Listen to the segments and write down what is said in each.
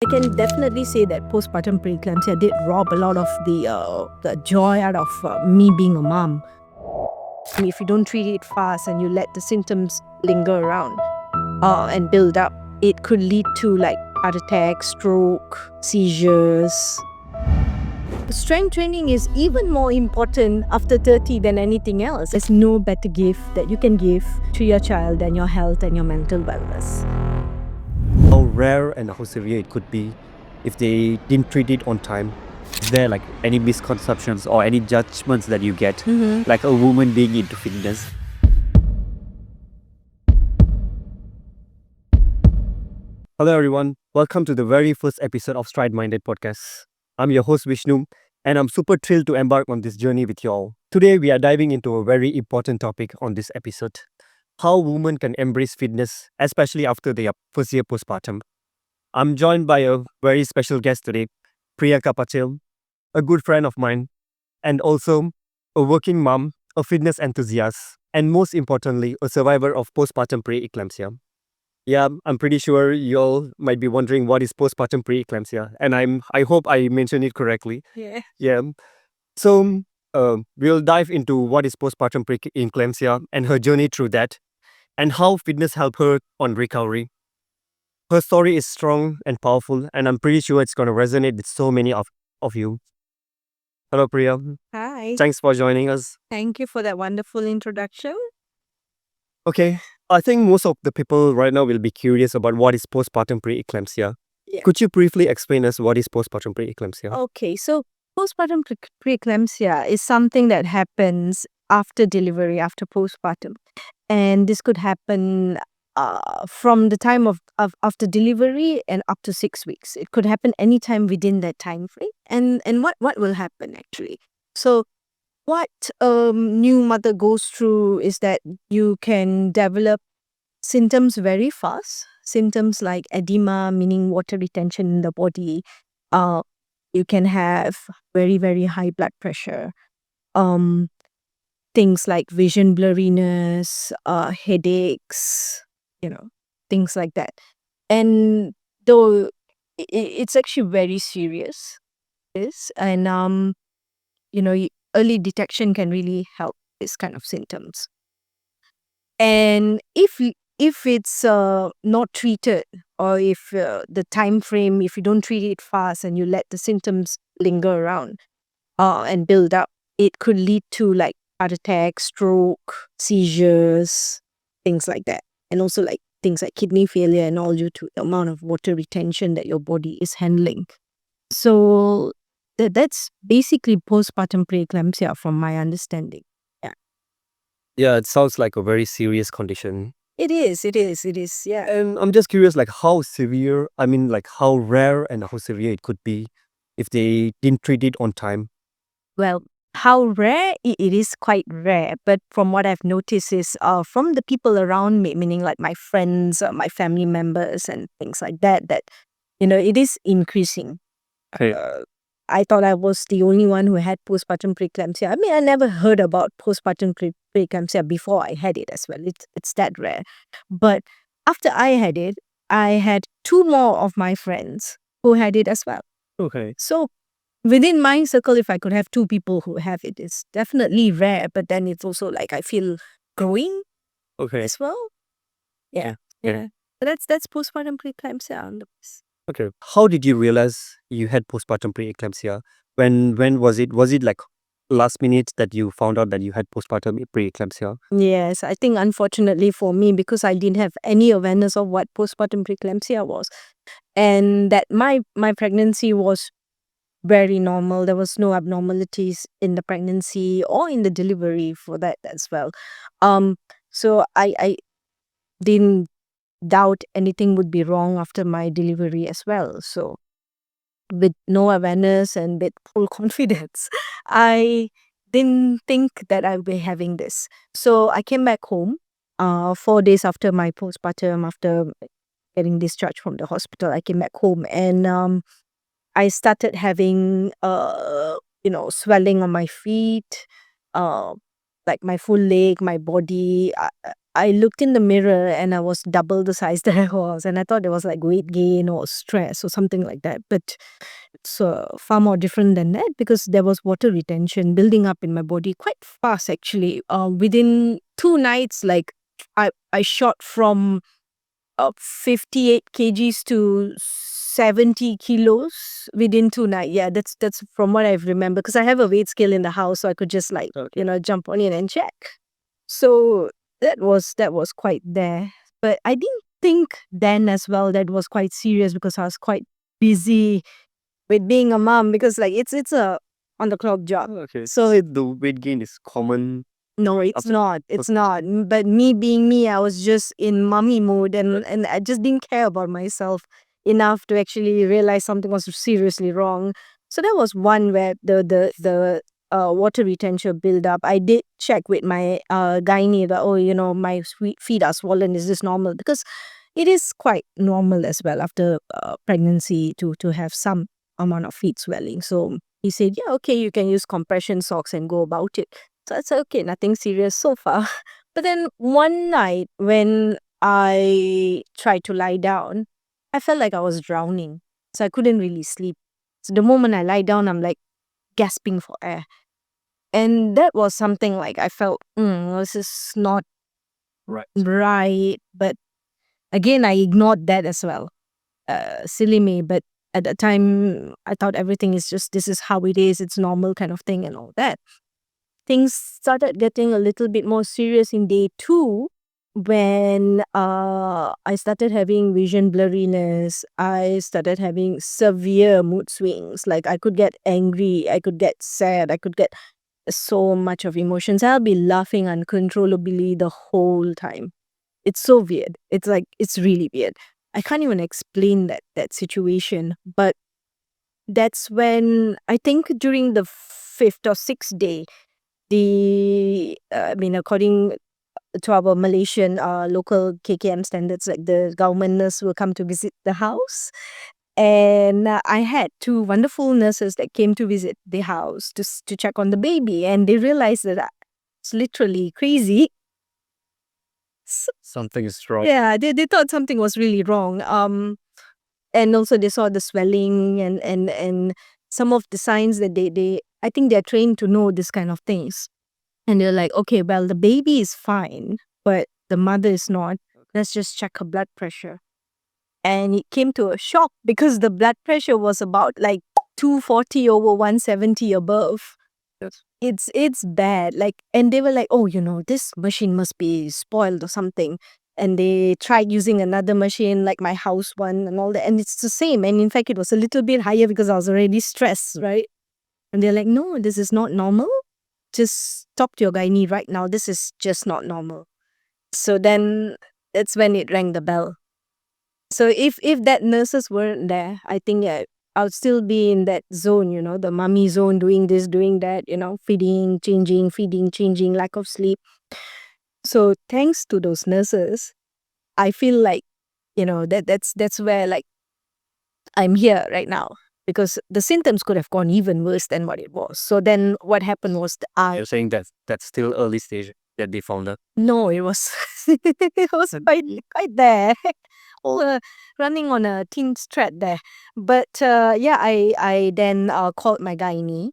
can definitely say that postpartum preeclampsia did rob a lot of the joy out of me being a mom. If you don't treat it fast and you let the symptoms linger around and build up, it could lead to like heart attack, stroke, seizures. Strength training is even more important after 30 than anything else. There's no better gift that you can give to your child than your health and your mental wellness. How rare and how severe it could be if they didn't treat it on time. Is there like any misconceptions or any judgments that you get, like a woman being into fitness? Hello everyone, welcome to the very first episode of Stride Minded Podcast. I'm your host Vhisyhnu, and I'm super thrilled to embark on this journey with you all. Today we are diving into a very important topic on this episode: how women can embrace fitness, especially after their first year postpartum. I'm joined by a very special guest today, Priyanka Patel, a good friend of mine, and also a working mom, a fitness enthusiast, and most importantly, a survivor of postpartum preeclampsia. Yeah, I'm pretty sure you all might be wondering what is postpartum preeclampsia, and I hope I mentioned it correctly. Yeah. Yeah. So we'll dive into what is postpartum preeclampsia and her journey through that, and how fitness helped her on recovery. Her story is strong and powerful, and I'm pretty sure it's going to resonate with so many of you. Hello, Priya. Hi. Thanks for joining us. Thank you for that wonderful introduction. Okay, I think most of the people right now will be curious about what is postpartum preeclampsia. Yeah. Could you briefly explain us what is postpartum preeclampsia? Okay, so postpartum preeclampsia is something that happens after delivery, after postpartum. And this could happen from the time of after delivery and up to 6 weeks. It could happen anytime within that time frame. And what will happen actually? So what new mother goes through is that you can develop symptoms very fast. Symptoms like edema, meaning water retention in the body. You can have very, very high blood pressure. Things like vision blurriness, headaches, things like that. And though it's actually very serious, and early detection can really help this kind of symptoms. And if it's not treated, or if the time frame, if you don't treat it fast and you let the symptoms linger around and build up, it could lead to like heart attack, stroke, seizures, things like that. And also like things like kidney failure and all, due to the amount of water retention that your body is handling. So that's basically postpartum preeclampsia from my understanding. Yeah, it sounds like a very serious condition. It is, yeah. And I'm just curious, like how severe, like how rare and how severe it could be if they didn't treat it on time. Well, how rare? It is quite rare, but from what I've noticed is from the people around me, meaning like my friends, my family members and things like that, it is increasing. Okay. I thought I was the only one who had postpartum preeclampsia. I mean, I never heard about postpartum preeclampsia before I had it as well. It's that rare. But after I had it, I had 2 more of my friends who had it as well. Okay. So within my circle, if I could have 2 people who have it, it's definitely rare. But then it's also like I feel growing Okay. as well. Yeah. Yeah. So that's postpartum preeclampsia on the list. Okay. How did you realize you had postpartum preeclampsia? When was it? Was it like last minute that you found out that you had postpartum preeclampsia? Yes, I think unfortunately for me, because I didn't have any awareness of what postpartum preeclampsia was, and that my pregnancy was very normal. There was no abnormalities in the pregnancy or in the delivery for that as well. So I didn't doubt anything would be wrong after my delivery as well. So with no awareness and with full confidence, I didn't think that I would be having this. So I came back home 4 days after my postpartum, after getting discharged from the hospital. I came back home and I started having swelling on my feet, like my full leg, my body. I looked in the mirror and I was double the size that I was. And I thought it was like weight gain or stress or something like that. But it's far more different than that because there was water retention building up in my body quite fast actually. Within 2 nights, like I shot from 58 kgs to 70 kilos within 2 nights. Yeah, that's from what I remember because I have a weight scale in the house, so I could just like jump on it and check. So that was quite there, but I didn't think then as well that was quite serious because I was quite busy with being a mom because like it's a on the clock job. Okay. So The weight gain is common. no, it's not. It's not. But me being me, I was just in mommy mode and I just didn't care about myself enough to actually realize something was seriously wrong. So that was one where the water retention build up. I did check with my gynae that, my feet are swollen. Is this normal? Because it is quite normal as well after pregnancy to have some amount of feet swelling. So he said, yeah, okay, you can use compression socks and go about it. So I said, okay, nothing serious so far. But then one night when I tried to lie down, I felt like I was drowning. So I couldn't really sleep. So the moment I lie down, I'm like gasping for air. And that was something like I felt, this is not right. But again, I ignored that as well. Silly me. But at that time, I thought everything is just, this is how it is. It's normal kind of thing and all that. Things started getting a little bit more serious in day 2 when I started having vision blurriness. I started having severe mood swings. Like I could get angry, I could get sad, I could get so much of emotions. I'll be laughing uncontrollably the whole time. It's so weird. It's like, it's really weird. I can't even explain that situation. But that's when I think during the 5th or 6th day, according to our Malaysian local KKM standards, like the government nurse will come to visit the house. And I had 2 wonderful nurses that came to visit the house to check on the baby. And they realized that I was literally crazy. Something is wrong. Yeah, they thought something was really wrong. And also they saw the swelling and some of the signs that they I think they're trained to know this kind of things. And they're like, okay, well, the baby is fine, but the mother is not. Let's just check her blood pressure. And it came to a shock because the blood pressure was about like 240 over 170 above. Yes. It's bad. Like, and they were like, oh, this machine must be spoiled or something. And they tried using another machine, like my house one and all that. And it's the same. And in fact, it was a little bit higher because I was already stressed, right? And they're like, no, this is not normal. Just talk to your gynae right now. This is just not normal. So then that's when it rang the bell. So if that nurses weren't there, I think I would still be in that zone, the mummy zone, doing this, doing that, feeding, changing, lack of sleep. So thanks to those nurses, I feel like, that's where like I'm here right now. Because the symptoms could have gone even worse than what it was. So then what happened was You're saying that that's still early stage that they found out. no, it was it was quite there. All running on a teen thread there. But yeah, I then called my gynae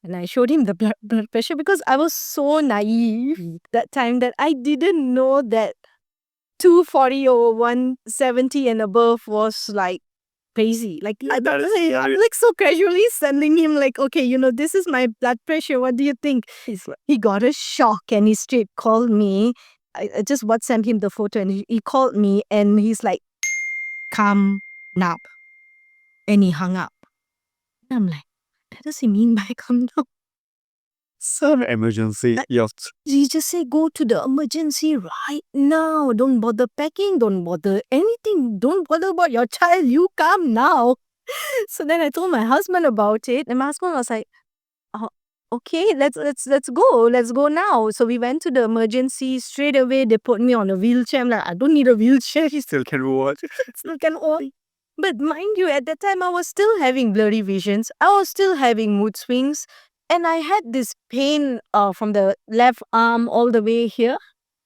and I showed him the blood pressure because I was so naive that time that I didn't know that 240 or 170 and above was like crazy. Like I'm like so casually sending him like, okay, this is my blood pressure. What do you think? He got a shock and he straight called me. I just WhatsApp him the photo and he called me and he's like, come now. And he hung up. I'm like, what does he mean by come now? Some emergency. He just said, go to the emergency right now. Don't bother packing. Don't bother anything. Don't bother about your child. You come now. So then I told my husband about it. And my husband was like, oh, okay, let's go. Let's go now. So we went to the emergency straight away. They put me on a wheelchair. I'm like, I don't need a wheelchair. He Still can watch. still can walk. But mind you, at that time, I was still having blurry visions. I was still having mood swings. And I had this pain from the left arm all the way here.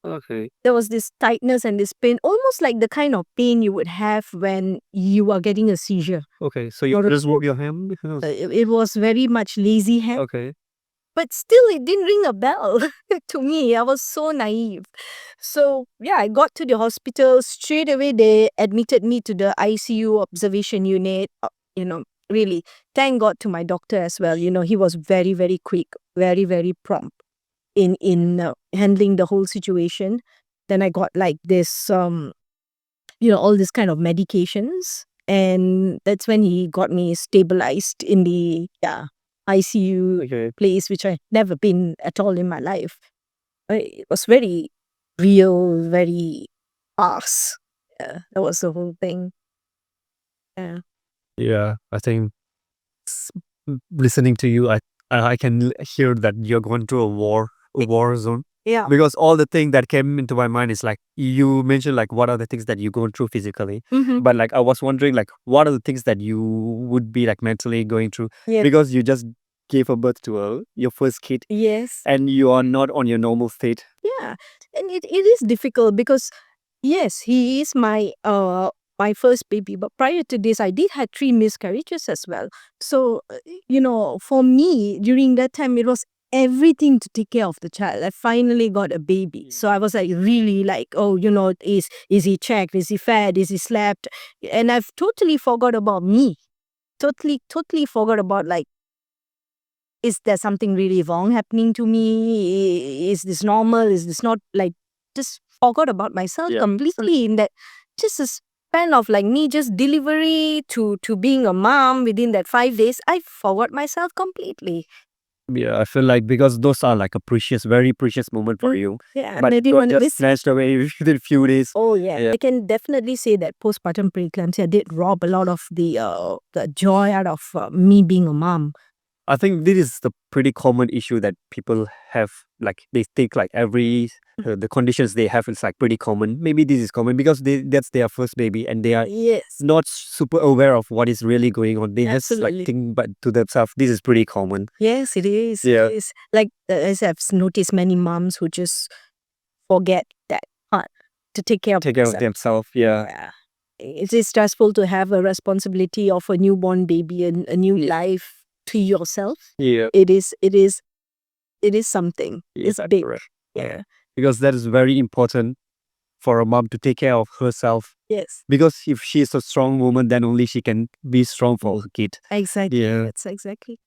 Okay. There was this tightness and this pain, almost like the kind of pain you would have when you are getting a seizure. Okay. So you just move your hand? It was very much lazy hand. Okay. But still, it didn't ring a bell to me. I was so naive. So, yeah, I got to the hospital. Straight away, they admitted me to the ICU observation unit. Really, thank God to my doctor as well. He was very, very quick, very, very prompt in handling the whole situation. Then I got like this, all this kind of medications. And that's when he got me stabilized in the ICU place, which I've never been at all in my life. It was very real, very fast. Yeah, that was the whole thing. Yeah. Yeah, I think listening to you, I can hear that you're going through a war zone. Yeah. Because all the thing that came into my mind is like you mentioned like what are the things that you go through physically, but like I was wondering like what are the things that you would be like mentally going through because you just gave a birth to your first kid. Yes. And you are not on your normal state. Yeah, and it is difficult because yes, he is my first baby, but prior to this, I did had 3 miscarriages as well. So for me during that time, it was everything to take care of the child. I finally got a baby, so I was like really like, oh, is he checked? Is he fed? Is he slept? And I've totally forgot about me. Totally forgot about like, is there something really wrong happening to me? Is this normal? Is this not? Like, just forgot about myself completely in that just a span of like me just delivery to being a mom within that 5 days. I forgot myself completely. Yeah, I feel like because those are like a very precious moment for you. Yeah, But and I it didn't got want to just miss. snatched away within a few days. Oh yeah. I can definitely say that postpartum preeclampsia did rob a lot of the joy out of me being a mom. I think this is the pretty common issue that people have. Like they think like every the conditions they have is like pretty common. Maybe this is common because that's their first baby and they are Yes. not super aware of what is really going on. They have Absolutely. like think but to themselves. This is pretty common. Yes, it is. Yeah. It is. Like, as I've noticed many moms who just forget that part to take care of themselves. Yeah. Yeah. It is stressful to have a responsibility of a newborn baby and a new life to yourself. Yeah. It is something. Yeah, It's that's big. correct. Yeah. Because that is very important for a mom to take care of herself. Yes. Because if she is a strong woman, then only she can be strong for her kid. Exactly. Yeah. That's exactly.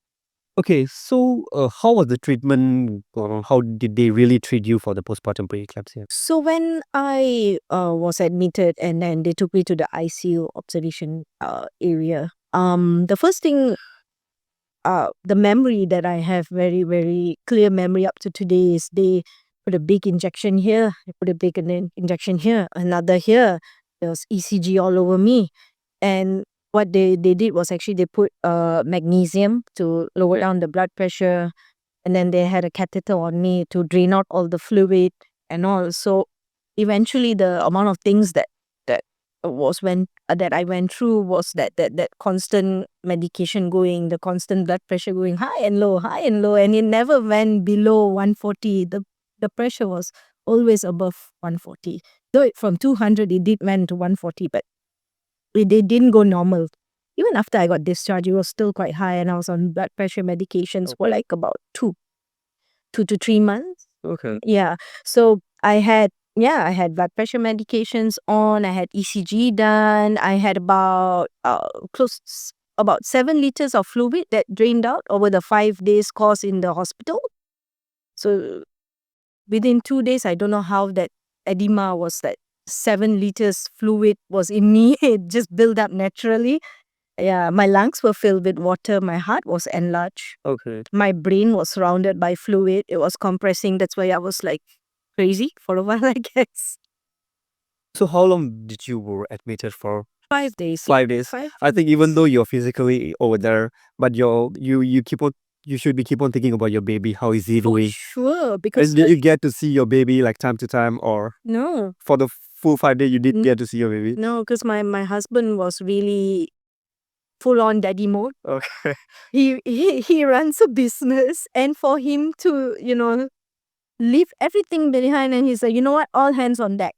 Okay, so how was the treatment? How did they really treat you for the postpartum preeclampsia? So when I was admitted and then they took me to the ICU observation area, the first thing, the memory that I have, very, very clear memory up to today, is they put a big injection here, they put a big injection here, another here. There was ECG all over me. And what they did was actually they put magnesium to lower down the blood pressure. And then they had a catheter on me to drain out all the fluid and all. So eventually the amount of things that I went through was that constant medication going, the constant blood pressure going high and low, and it never went below 140. The pressure was always above 140. Though from 200 it did went to 140, but it didn't go normal. Even after I got discharged, it was still quite high, and I was on blood pressure medications for like about 2 to 3 months. Okay. Yeah. So I had blood pressure medications on. I had ECG done. I had about about 7 liters of fluid that drained out over the 5 days course in the hospital. So within 2 days, I don't know how that edema was, that 7 liters fluid was in me. It just built up naturally. Yeah, my lungs were filled with water. My heart was enlarged. Okay. My brain was surrounded by fluid. It was compressing. That's why I was like crazy for a while, I guess. So how long did you were admitted for? 5 days. 5 days. I think even though you're physically over there, but you keep on you should be keep on thinking about your baby. How is he doing? Sure, because And did you get to see your baby like time to time, or no, for the full 5 days you didn't get to see your baby? no, because my husband was really full on daddy mode. Okay. He runs a business, and for him to leave everything behind, and he's like, you know what, all hands on deck.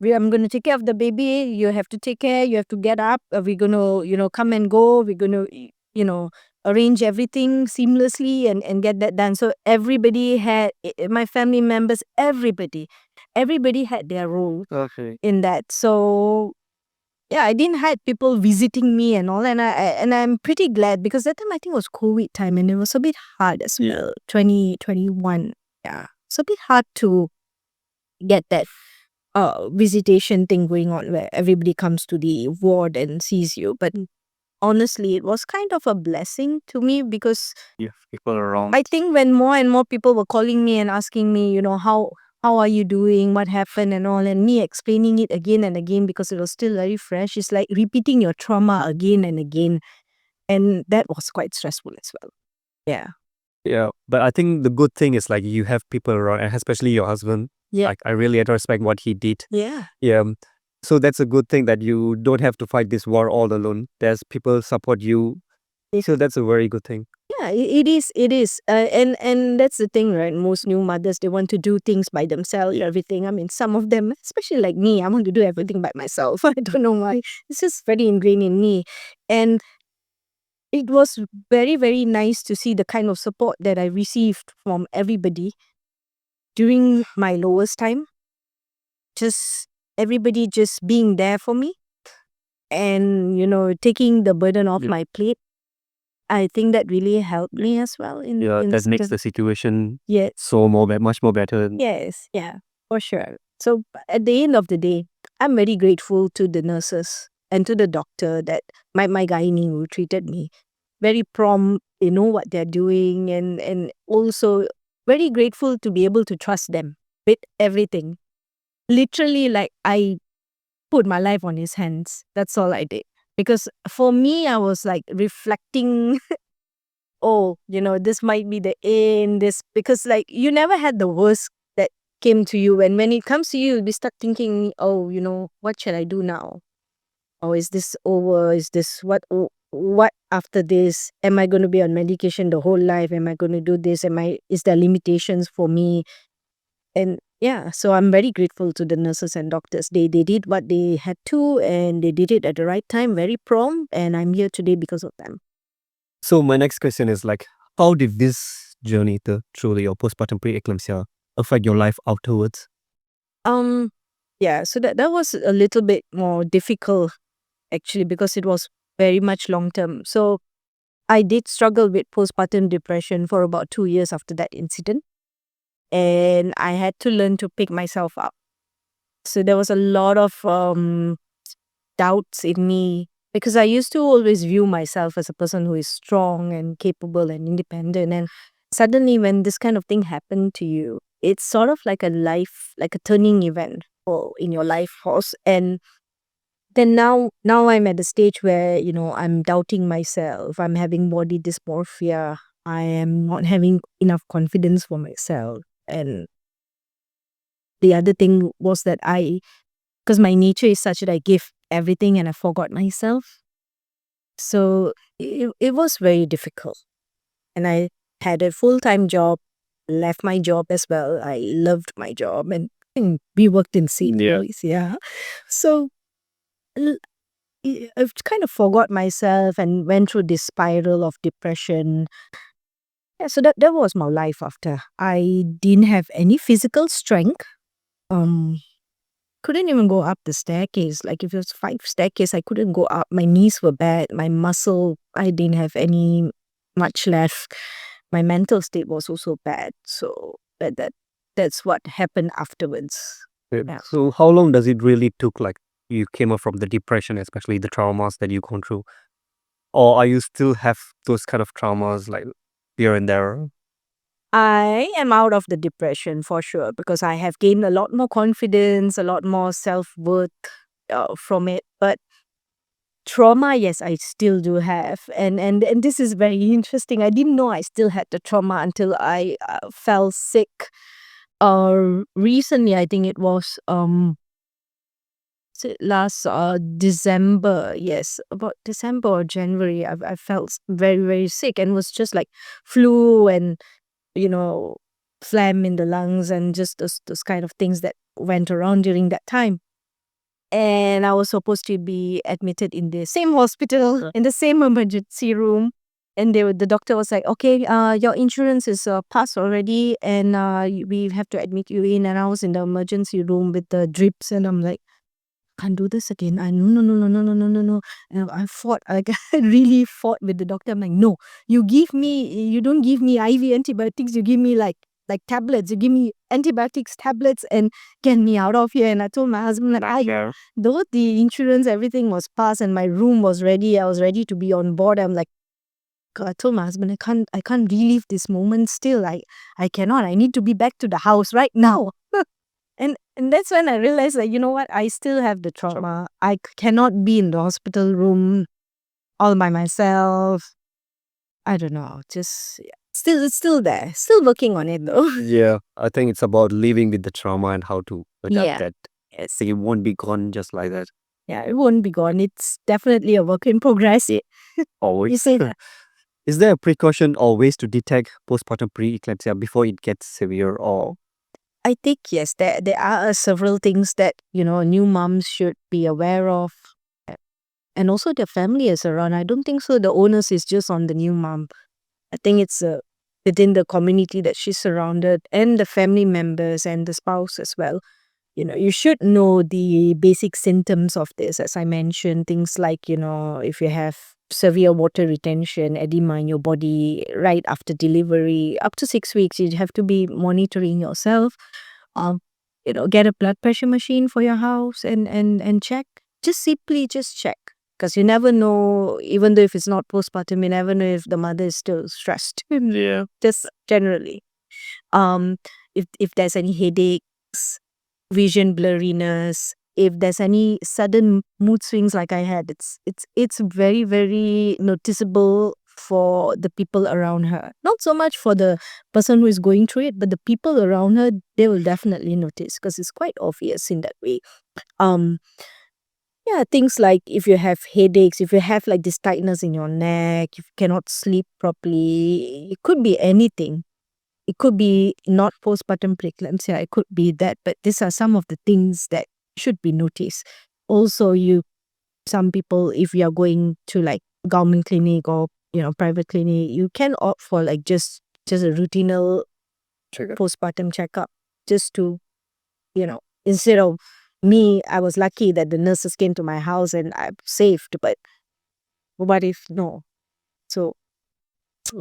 I'm going to take care of the baby. You have to take care. You have to get up. We're going to, come and go. We're going to, arrange everything seamlessly and get that done. So everybody had, my family members, everybody had their role in that. So yeah, I didn't had people visiting me and all, and I'm pretty glad, because that time I think it was COVID time, and it was a bit hard as well. 2021, yeah, it's a bit hard to get that visitation thing going on where everybody comes to the ward and sees you. But honestly, it was kind of a blessing to me, because People around. I think when more and more people were calling me and asking me, how are you doing, what happened and all, and me explaining it again and again, because it was still very fresh. It's like repeating your trauma again and again. And that was quite stressful as well. Yeah. Yeah, but I think the good thing is like you have people around, and especially your husband. Yeah. Like I really respect what he did. Yeah. Yeah. So that's a good thing that you don't have to fight this war all alone. There's people support you. So that's a very good thing. Yeah, it is. It is. And that's the thing, right? Most new mothers, they want to do things by themselves, everything. I mean, some of them, especially like me, I want to do everything by myself. I don't know why. It's just very ingrained in me. And it was very, very nice to see the kind of support that I received from everybody during my lowest time. Just everybody just being there for me and, taking the burden off my plate. I think that really helped me as well. That makes the situation Yes. so much more better. Yes, yeah, for sure. So at the end of the day, I'm very grateful to the nurses and to the doctor, that my gynae who treated me. Very prompt, they know what they're doing, and also very grateful to be able to trust them with everything. Literally, like, I put my life on his hands. That's all I did. Because for me, I was like reflecting, oh, this might be the end. Because like you never had the worst that came to you. And when it comes to you, you'll be stuck thinking, oh, what shall I do now? Or is this over? Is this what after this? Am I going to be on medication the whole life? Am I going to do this? Is there limitations for me? And yeah, so I'm very grateful to the nurses and doctors. They did what they had to, and they did it at the right time, very prompt, and I'm here today because of them. So my next question is like, how did this journey through your postpartum preeclampsia affect your life afterwards? Yeah, so that was a little bit more difficult actually, because it was very much long term. So I did struggle with postpartum depression for about 2 years after that incident, and I had to learn to pick myself up. So there was a lot of doubts in me, because I used to always view myself as a person who is strong and capable and independent. And suddenly, when this kind of thing happened to you, it's sort of like like a turning event in your life course. And then now I'm at the stage where, I'm doubting myself. I'm having body dysmorphia. I am not having enough confidence for myself. And the other thing was that because my nature is such that I give everything and I forgot myself. So it was very difficult. And I had a full-time job, left my job as well. I loved my job, and we worked in same place. Yeah. So I've kind of forgot myself and went through this spiral of depression. Yeah, so that was my life after. I didn't have any physical strength. Couldn't even go up the staircase. Like if it was 5 staircase, I couldn't go up. My knees were bad. My muscle, I didn't have any much left. My mental state was also bad. So that's what happened afterwards. Yeah. So how long does it really took, like you came up from the depression, especially the traumas that you gone through? Or are you still have those kind of traumas like here and there? I am out of the depression for sure, because I have gained a lot more confidence, a lot more self-worth from it. But trauma, yes, I still do have. And this is very interesting. I didn't know I still had the trauma until I fell sick. Recently, I think it was last December. Yes, about December or January, I felt very, very sick, and was just like flu and, you know, phlegm in the lungs and just those kind of things that went around during that time. And I was supposed to be admitted in the same hospital, in the same emergency room. And the doctor was like, okay, your insurance is passed already, and we have to admit you in. And I was in the emergency room with the drips, and I'm like, can't do this again. I no no no no no no no no no. And I fought. Like I really fought with the doctor. I'm like, no, you don't give me IV antibiotics. You give me like tablets. You give me antibiotics, tablets, and get me out of here. And I told my husband that though the insurance everything was passed and my room was ready, I was ready to be on board. I'm like, I told my husband, I can't relive this moment still. I cannot. I need to be back to the house right now. And that's when I realized that, you know what, I still have the trauma. I cannot be in the hospital room all by myself. I don't know. Just it's still there. Still working on it though. Yeah, I think it's about living with the trauma and how to adapt Yeah. that. Yes. It won't be gone just like that. Yeah, it won't be gone. It's definitely a work in progress. You Always. say that. Is there a precaution or ways to detect postpartum preeclampsia before it gets severe? Or I think yes, there are several things that, new moms should be aware of. And also the family is around. I don't think so the onus is just on the new mom. I think it's within the community that she's surrounded and the family members and the spouse as well. You should know the basic symptoms of this, as I mentioned, things like, if you have severe water retention, edema in your body right after delivery, up to 6 weeks, you have to be monitoring yourself. Um, get a blood pressure machine for your house and check. Just check. Because you never know, even though if it's not postpartum, you never know if the mother is still stressed. yeah, Just generally. Um, if there's any headaches, vision blurriness, if there's any sudden mood swings like I had, it's very, very noticeable for the people around her. Not so much for the person who is going through it, but the people around her, they will definitely notice because it's quite obvious in that way. Um, yeah, things like if you have headaches, if you have like this tightness in your neck, if you cannot sleep properly, it could be anything. It could be not postpartum preeclampsia, it could be that, but these are some of the things that should be noticed. Also, some people, if you are going to like government clinic or private clinic, you can opt for like just a routinal postpartum checkup, just to instead of me, I was lucky that the nurses came to my house and I'm saved, but what if no? So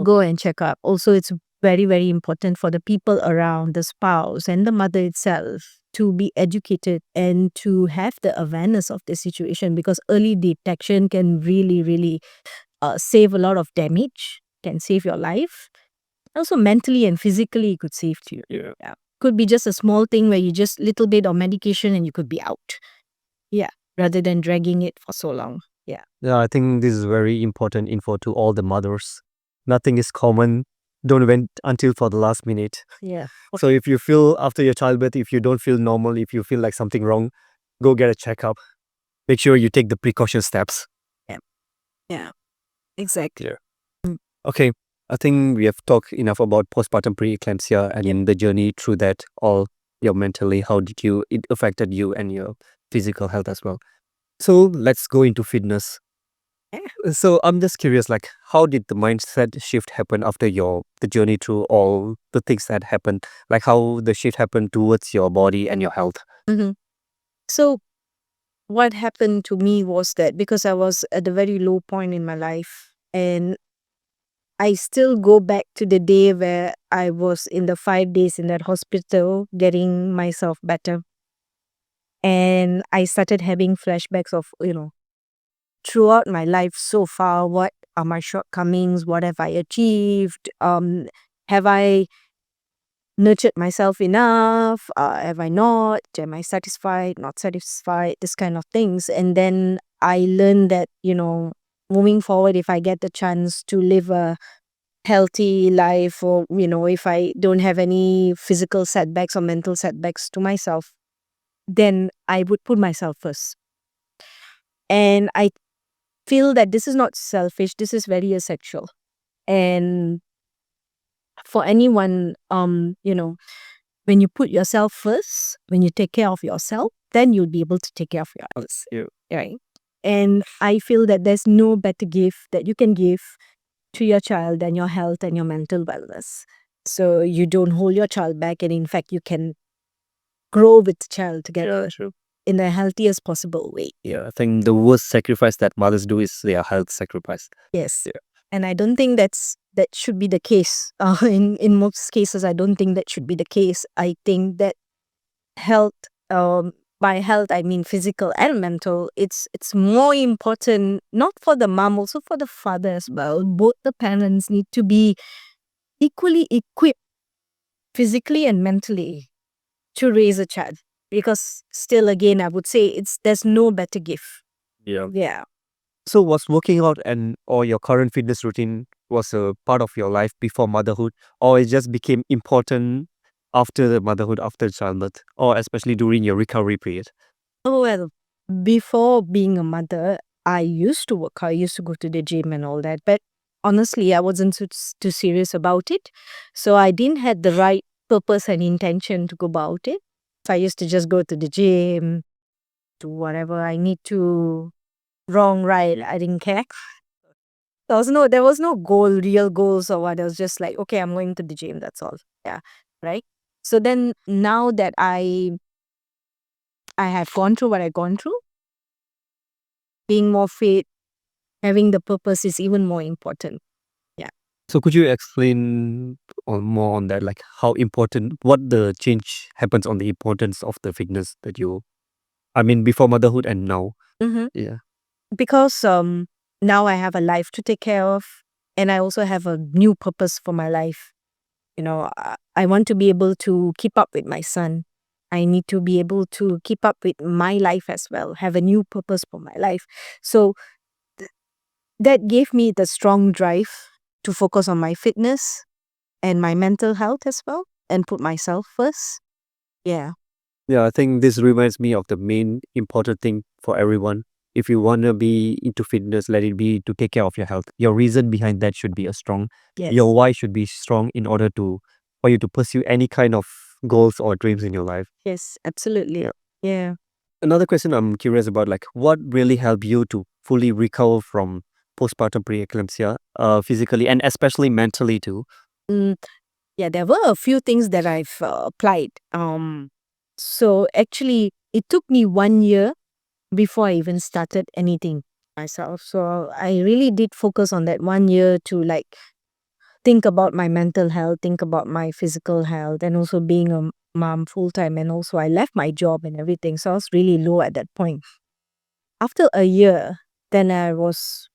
go and check up. Also, it's very, very important for the people around, the spouse and the mother itself, to be educated and to have the awareness of the situation, because early detection can really, really save a lot of damage, can save your life. Also, mentally and physically, it could save you. Yeah. Could be just a small thing where you just little bit of medication and you could be out. Yeah. Rather than dragging it for so long. Yeah. yeah, I think this is very important info to all the mothers. Nothing is common. Don't wait until for the last minute. Yeah. So if you feel after your childbirth, if you don't feel normal, if you feel like something wrong, go get a checkup. Make sure you take the precaution steps. Yeah. Exactly. Yeah. Okay, I think we have talked enough about postpartum preeclampsia and the journey through that, all your mentally, how it affected you and your physical health as well. So let's go into fitness. So I'm just curious, like, how did the mindset shift happen after the journey through all the things that happened? Like how the shift happened towards your body and your health? Mhm. So what happened to me was that because I was at a very low point in my life, and I still go back to the day where I was in the 5 days in that hospital getting myself better. And I started having flashbacks of, throughout my life so far, what are my shortcomings? What have I achieved? Have I nurtured myself enough? Have I not? Am I satisfied? Not satisfied? This kind of things. And then I learned that, moving forward, if I get the chance to live a healthy life, or, if I don't have any physical setbacks or mental setbacks to myself, then I would put myself first. And I feel that this is not selfish. This is very essential. And for anyone, when you put yourself first, when you take care of yourself, then you'll be able to take care of your others. Yeah. Right. And I feel that there's no better gift that you can give to your child than your health and your mental wellness. So you don't hold your child back, and in fact, you can grow with the child together in the healthiest possible way. Yeah, I think the worst sacrifice that mothers do is their health sacrifice. Yes. Yeah. And I don't think that should be the case. In most cases, I don't think that should be the case. I think that health, by health I mean physical and mental, it's more important, not for the mom, also for the father as well. Both the parents need to be equally equipped physically and mentally to raise a child, because still again I would say there's no better gift. Yeah. Yeah. So was working out and or your current fitness routine was a part of your life before motherhood, or it just became important after the motherhood, after childbirth, or especially during your recovery period? Oh, well, before being a mother, I used to work. I used to go to the gym and all that. But honestly, I wasn't too serious about it. So I didn't have the right purpose and intention to go about it. So I used to just go to the gym, do whatever I need to, wrong, right. I didn't care. There was no goal, real goals or what. I was just like, okay, I'm going to the gym. That's all. Yeah. Right. So then now that I have gone through what I've gone through, being more fit, having the purpose is even more important. Yeah. So could you explain more on that, like how important, what the change happens on the importance of the fitness that you, I mean, before motherhood and now? Mm-hmm. Yeah. Because now I have a life to take care of, and I also have a new purpose for my life. I want to be able to keep up with my son. I need to be able to keep up with my life as well, have a new purpose for my life. So that gave me the strong drive to focus on my fitness and my mental health as well, and put myself first. Yeah. Yeah, I think this reminds me of the main important thing for everyone. If you want to be into fitness, let it be to take care of your health. Your reason behind that should be a strong. Yes. Your why should be strong in order to for you to pursue any kind of goals or dreams in your life. Yes, absolutely. Yeah. Yeah. Another question I'm curious about, like what really helped you to fully recover from postpartum preeclampsia, physically and especially mentally too? Mm, yeah, there were a few things that I've applied. So actually, it took me 1 year before I even started anything myself. So I really did focus on that 1 year to like think about my mental health, think about my physical health, and also being a mom full time. And also, I left my job and everything. So I was really low at that point. After a year, then I was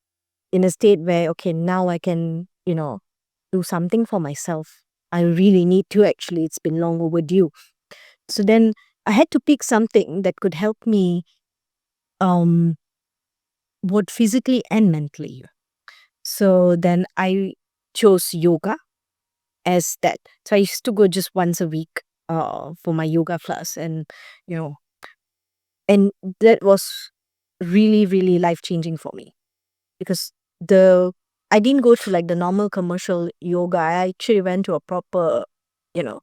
in a state where, okay, now I can, do something for myself. I really need to actually, it's been long overdue. So then I had to pick something that could help me um both physically and mentally. So then I chose yoga as that. So I used to go just once a week for my yoga class, and you know and that was really, really life changing for me, because the I didn't go to like the normal commercial yoga. I actually went to a proper, you know,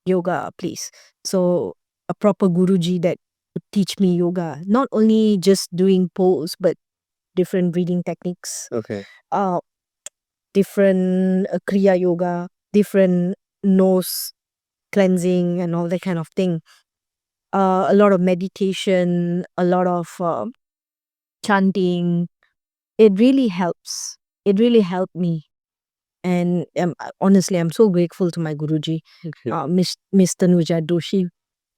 yoga place. So a proper guruji that would teach me yoga, not only just doing pose, but different breathing techniques, Okay. uh, different kriya yoga, different nose cleansing, and all that kind of thing. A lot of meditation, a lot of chanting. It really helps. It really helped me. And honestly, I'm so grateful to my Guruji, Mr. Nuja Doshi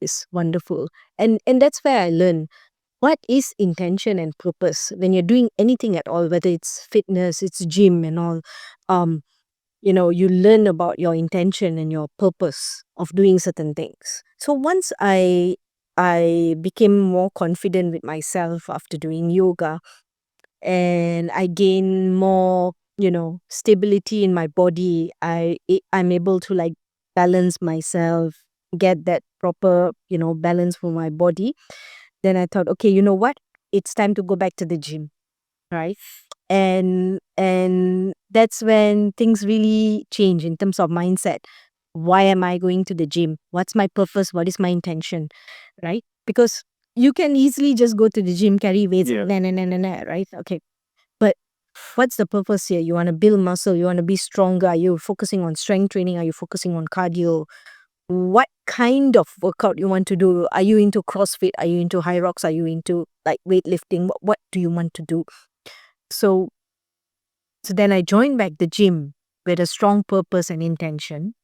is wonderful. And that's where I learned what is intention and purpose when you're doing anything at all, whether it's fitness, it's gym and all. Um, you learn about your intention and your purpose of doing certain things. So once I became more confident with myself after doing yoga, and I gain more, stability in my body. I'm able to like balance myself, get that proper, balance for my body. Then I thought, okay, you know what? It's time to go back to the gym, right? And that's when things really change in terms of mindset. Why am I going to the gym? What's my purpose? What is my intention? Right? Because you can easily just go to the gym, carry weights, right? Okay. But what's the purpose here? You want to build muscle, you want to be stronger. Are you focusing on strength training? Are you focusing on cardio? What kind of workout you want to do? Are you into CrossFit? Are you into high rocks? Are you into like weightlifting? What do you want to do? So then I joined back the gym with a strong purpose and intention.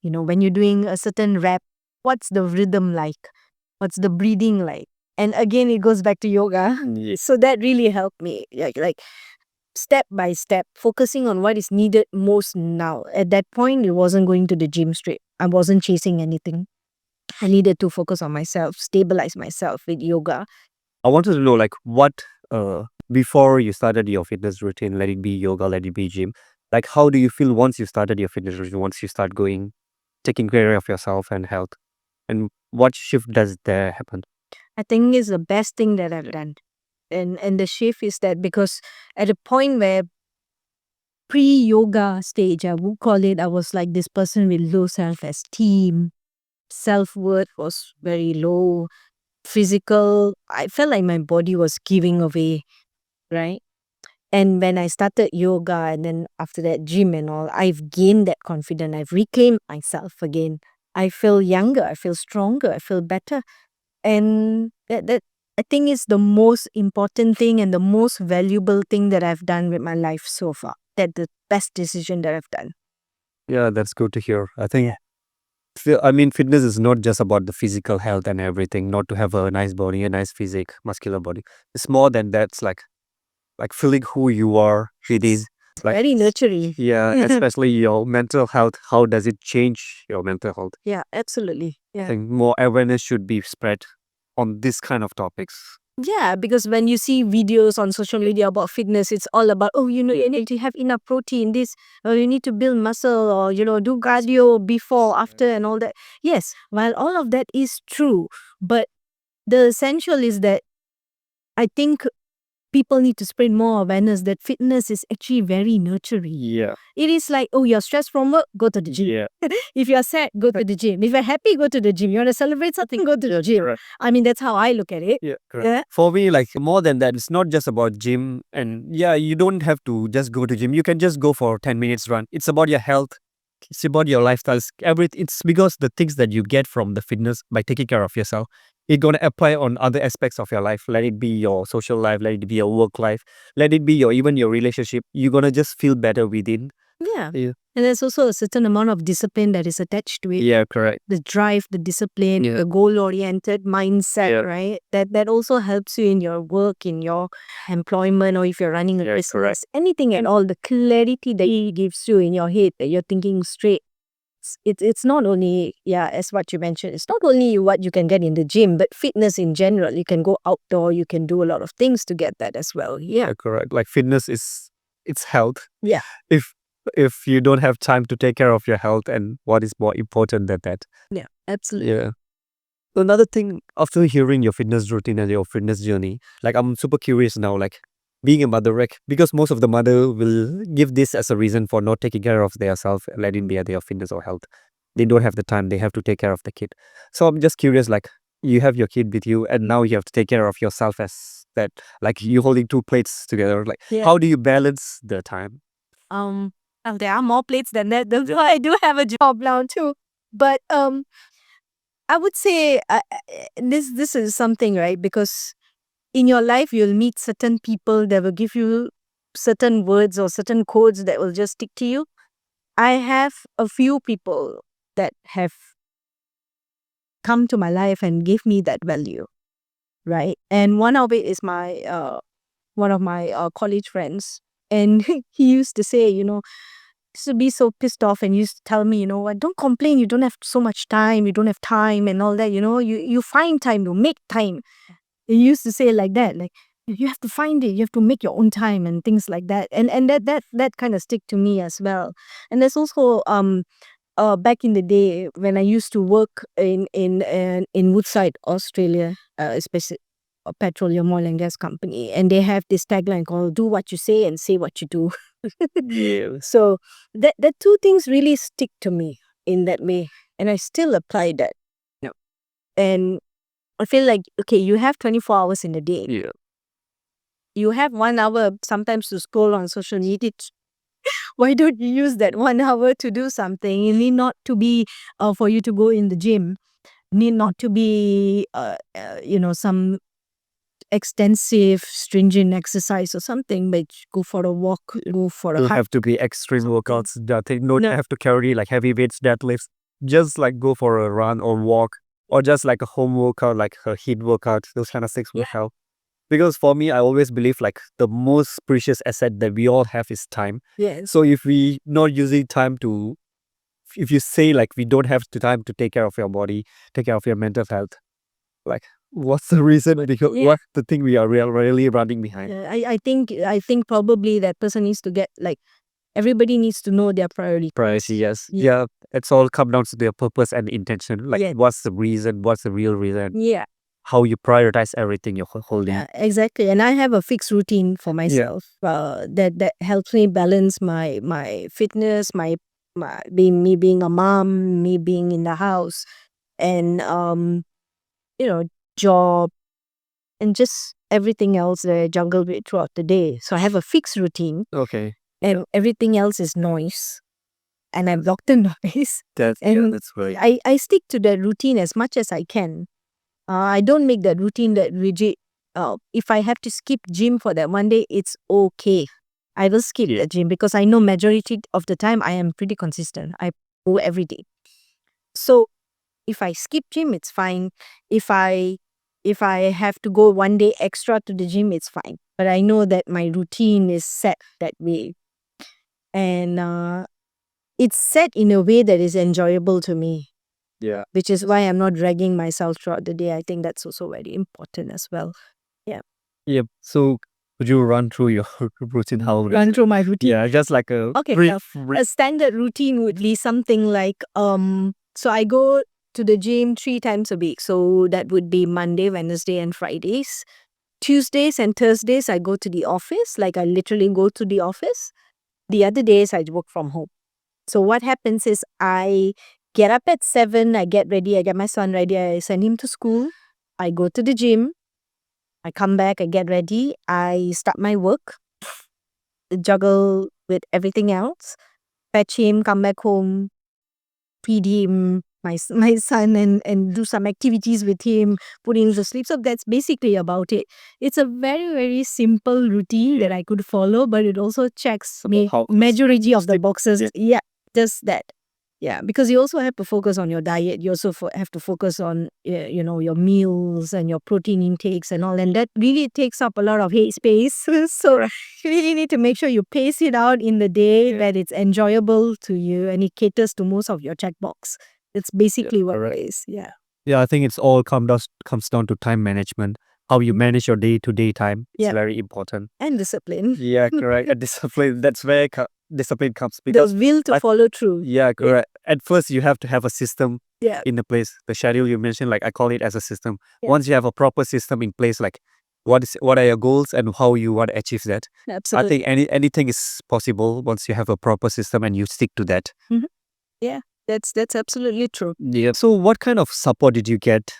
When you're doing a certain rep, what's the rhythm like? What's the breathing like? And again, it goes back to yoga. Yes. So that really helped me. Like step by step, focusing on what is needed most now. At that point, it wasn't going to the gym straight. I wasn't chasing anything. I needed to focus on myself, stabilize myself with yoga. I wanted to know, like, what before you started your fitness routine, let it be yoga, let it be gym, like, how do you feel once you started your fitness routine, once you start going, taking care of yourself and health, and what shift does there happen? I think is the best thing that I've done. And the shift is that because at a point where pre-yoga stage, I would call it, I was like this person with low self-esteem. Self-worth was very low. Physical, I felt like my body was giving away, right? And when I started yoga and then after that gym and all, I've gained that confidence. I've reclaimed myself again. I feel younger, I feel stronger, I feel better. And that I think is the most important thing and the most valuable thing that I've done with my life so far. That the best decision that I've done. Yeah, that's good to hear. I think, I mean, fitness is not just about the physical health and everything, not to have a nice body, a nice physique, muscular body. It's more than that. It's like feeling who you are. It is like, Very nurturing. yeah, especially your mental health. How does it change your mental health? Yeah, absolutely. I Yeah. think more awareness should be spread on this kind of topics. Yeah, because when you see videos on social media about fitness, it's all about, oh, you need to have enough protein, this, or you need to build muscle, or, do cardio before, after, and all that. Yes, while all of that is true, but the essential is that I think people need to spread more awareness that fitness is actually very nurturing. Yeah. It is like, oh, you're stressed from work, go to the gym. Yeah. If you're sad, go to the gym. If you're happy, go to the gym. You want to celebrate something, go to the gym. Correct. I mean, that's how I look at it. Yeah, correct. Yeah. For me, like more than that, it's not just about gym. And yeah, you don't have to just go to gym. You can just go for 10 minutes run. It's about your health. It's about your lifestyles. Everything. It's because the things that you get from the fitness by taking care of yourself, it's gonna apply on other aspects of your life. Let it be your social life, let it be your work life, let it be even your relationship. You're gonna just feel better within. Yeah. Yeah. And there's also a certain amount of discipline that is attached to it. Yeah, correct. The drive, the discipline, Yeah. the goal-oriented mindset, Yeah. right? That also helps you in your work, in your employment, or if you're running a Yeah, business, correct. anything at all. The clarity that it gives you in your head, that you're thinking straight. It's not only, as what you mentioned, it's not only what you can get in the gym, but fitness in general. You can go outdoor, you can do a lot of things to get that as well. Yeah. Yeah, correct. Like fitness it's health. Yeah. If you don't have time to take care of your health, and what is more important than that? Yeah, absolutely. Yeah. Another thing, after hearing your fitness routine and your fitness journey, like I'm super curious now, like being a mother, like, because most of the mother will give this as a reason for not taking care of their self, let it be their fitness or health. They don't have the time, they have to take care of the kid. So I'm just curious, like you have your kid with you and now you have to take care of yourself as that, like you holding two plates together. Like Yeah. how do you balance the time? Well, there are more plates than that. That's why I do have a job now too. But I would say this is something, right? Because in your life you'll meet certain people that will give you certain words or certain codes that will just stick to you. I have a few people that have come to my life and gave me that value, right? And one of it is my one of my college friends, and he used to say, used to be so pissed off and used to tell me, what, don't complain, you don't have so much time, you don't have time and all that, you find time, you make time. He used to say like that, like you have to find it, you have to make your own time and things like that. And that kind of stick to me as well. And there's also back in the day when I used to work in Woodside, Australia, especially a petroleum oil and gas company, and they have this tagline called "Do what you say and say what you do." Yeah. So that two things really stick to me in that way, and I still apply that. Yeah. And I feel like, okay, you have 24 hours in a day. Yeah. You have 1 hour sometimes to scroll on social media. Why don't you use that 1 hour to do something? You need not to be for you to go in the gym. Need not to be some extensive, stringent exercise or something, but go for a walk, go for a Don't hike. have to be extreme workouts. Don't No. have to carry like heavy weights, deadlifts. Just like go for a run or walk, or just like a home workout, like a heat workout. Those kind of things will help. Because for me, I always believe like the most precious asset that we all have is time. Yes. So if we not using time to, if you say like we don't have the time to take care of your body, take care of your mental health, like what's the reason? Because what's the thing we are really running behind? Yeah, I think probably that person needs to get like everybody needs to know their priority. Privacy, yes. Yeah, it's all come down to their purpose and intention. Like, what's the reason? What's the real reason? Yeah. How you prioritize everything you're holding. Yeah, exactly. And I have a fixed routine for myself that helps me balance my fitness, my being a mom, me being in the house, and job, and just everything else that I juggle with throughout the day. So I have a fixed routine, Okay. and everything else is noise. And I block the noise. That's right. I stick to that routine as much as I can. I don't make that routine that rigid. If I have to skip gym for that one day, it's okay. I will skip the gym because I know majority of the time I am pretty consistent. I go every day. So if I skip gym, it's fine. If I have to go one day extra to the gym, it's fine. But I know that my routine is set that way. And it's set in a way that is enjoyable to me. Yeah. Which is why I'm not dragging myself throughout the day. I think that's also very important as well. Yeah. Yep. So could you run through your routine? How Run through my routine. Yeah, just like a Okay. A standard routine would be something like so I go to the gym 3 times a week. So that would be Monday, Wednesday, and Fridays. Tuesdays and Thursdays I go to the office. Like I literally go to the office. The other days I work from home. So what happens is I get up at 7, I get ready, I get my son ready, I send him to school, I go to the gym, I come back, I get ready, I start my work, juggle with everything else, fetch him, come back home, feed him, my son, and do some activities with him, put him to sleep. So that's basically about it. It's a very, very simple routine that I could follow, but it also checks me majority of the boxes. Yeah, just that. Yeah, because you also have to focus on your diet. You also have to focus on your meals and your protein intakes and all, and that really takes up a lot of space. So you really need to make sure you pace it out in the day that it's enjoyable to you and it caters to most of your checkbox. It's basically what it is. Yeah. Yeah, I think it's all comes down to time management. How you manage your day-to-day time. It's very important. And discipline. Yeah, correct. And discipline. That's where discipline comes because The will to follow through. yeah, correct. At first, you have to have a system Yeah. in the place. The schedule you mentioned, like I call it as a system. Once you have a proper system in place, like what are your goals and how you want to achieve that. Absolutely. I think anything is possible once you have a proper system and you stick to that. Yeah, that's absolutely true. Yeah. So what kind of support did you get?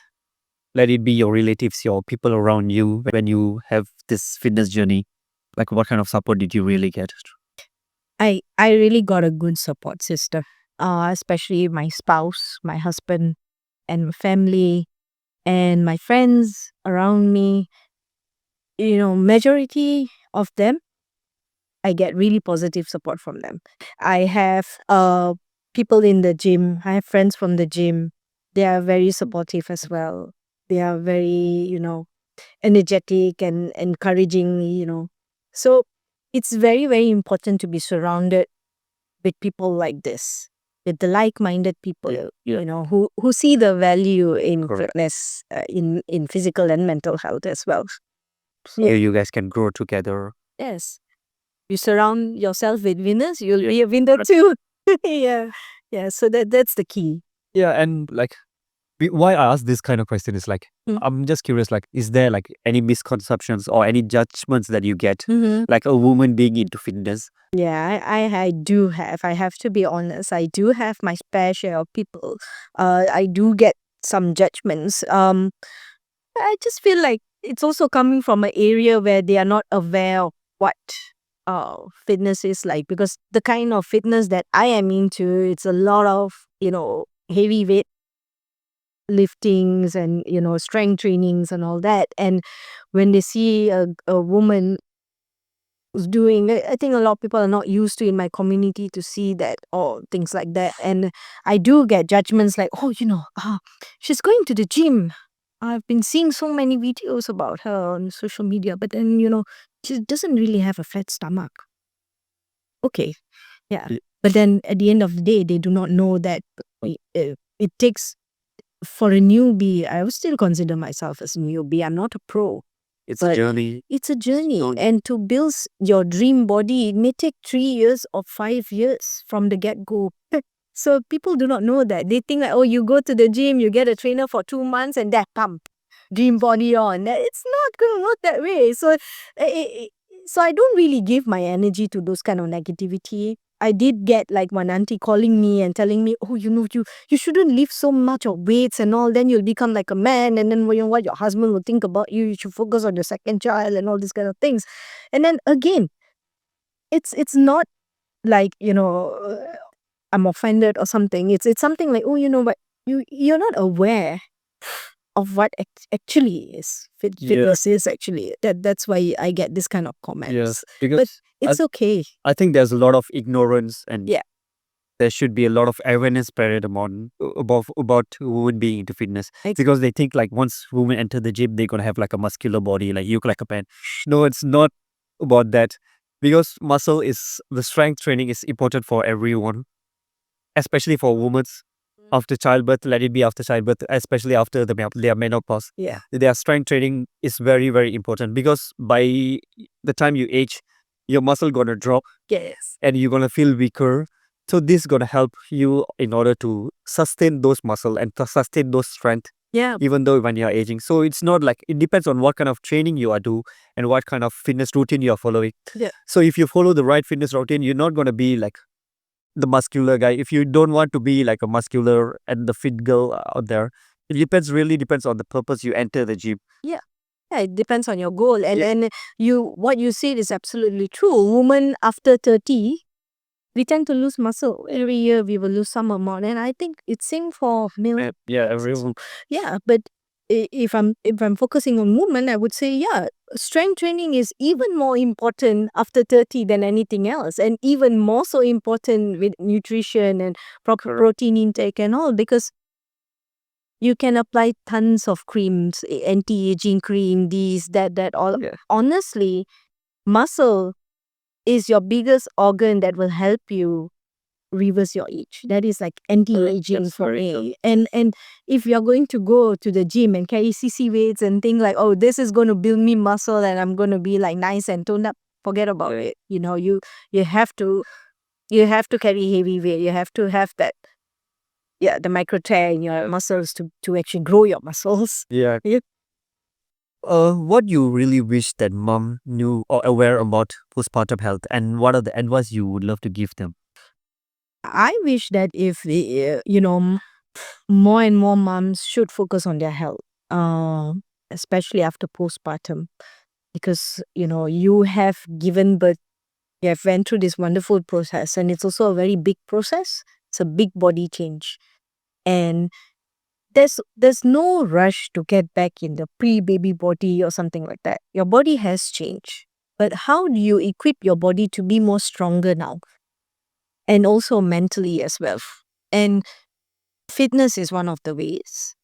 Let it be your relatives, your people around you when you have this fitness journey. Like what kind of support did you really get? I really got a good support system, especially my spouse, my husband, and my family, and my friends around me. Majority of them, I get really positive support from them. I have people in the gym. I have friends from the gym. They are very supportive as well. They are very, energetic and encouraging me. So it's very, very important to be surrounded with people like this, with the like-minded people, who see the value in fitness, in physical and mental health as well. So you guys can grow together. Yes. You surround yourself with winners, you'll be a winner too. Yeah. Yeah. So that's the key. Yeah, and like Why I ask this kind of question is like, Mm. I'm just curious, like, is there like any misconceptions or any judgments that you get, Mm-hmm. like a woman being into fitness? Yeah, I do have. I have to be honest. I do have my fair share of people. I do get some judgments. I just feel like it's also coming from an area where they are not aware of what fitness is like, because the kind of fitness that I am into, it's a lot of, heavy weight liftings and, strength trainings and all that. And when they see a woman who's doing, I think a lot of people are not used to in my community to see that or things like that. And I do get judgments like, oh, she's going to the gym. I've been seeing so many videos about her on social media, but then, she doesn't really have a fat stomach. Okay. Yeah. Y- But then at the end of the day, they do not know that it takes, for a newbie, I would still consider myself as a newbie. I'm not a pro. It's a But journey. it's a journey. Don't- And to build your dream body, it may take 3 years or 5 years from the get-go. So people do not know that. They think like, oh, you go to the gym, you get a trainer for 2 months and that pump, dream body on. It's not going to work that way. So I don't really give my energy to those kind of negativity. I did get like one auntie calling me and telling me, oh, you shouldn't lift so much of weights and all, then you'll become like a man, and then what your husband will think about you. You should focus on your second child and all these kind of things. And then again, it's not like, I'm offended or something. It's something like, oh, but you're not aware of what actually is Yeah. fitness is actually. That's why I get this kind of comments. Yes, But because it's okay. I think there's a lot of ignorance, and Yeah. there should be a lot of awareness spread about women being into fitness, because they think like once women enter the gym, they're gonna have like a muscular body, like you look like a man. No, it's not about that, because the strength training is important for everyone, especially for women after childbirth. Let it be after childbirth, especially after their menopause. Yeah. Their strength training is very, very important, because by the time you age, your muscle gonna drop Yes. and you're gonna feel weaker. So this is gonna help you in order to sustain those muscle and to sustain those strength, Yeah. even though when you're aging. So it's not like, it depends on what kind of training you are do and what kind of fitness routine you are following. Yeah. So if you follow the right fitness routine, you're not gonna be like the muscular guy. If you don't want to be like a muscular and the fit girl out there, it really depends on the purpose you enter the gym. Yeah, it depends on your goal. And Yeah. and what you said is absolutely true. Women after 30, we tend to lose muscle. Every year we will lose some amount. And I think it's same for male. Yeah, everyone. Yeah, but if I'm focusing on women, I would say, yeah, strength training is even more important after 30 than anything else, and even more so important with nutrition and proper protein intake and all, because you can apply tons of creams, anti-aging cream, these, that, all. Yeah. Honestly, muscle is your biggest organ that will help you reverse your age. That is like anti-aging That's for very true. me. And if you're going to go to the gym and carry CC weights and think like, oh, this is going to build me muscle and I'm going to be like nice and toned up, forget about it. You have to carry heavy weight. You have to have that, the micro tear in your muscles to actually grow your muscles. Yeah. Yeah. What you really wish that mom knew or aware about postpartum health, and what are the advice you would love to give them? I wish that if more and more moms should focus on their health, especially after postpartum, because you have given birth, you have went through this wonderful process, and it's also a very big process. It's a big body change, and there's no rush to get back in the pre-baby body or something like that. Your body has changed, but how do you equip your body to be more stronger now, and also mentally as well? And fitness is one of the ways,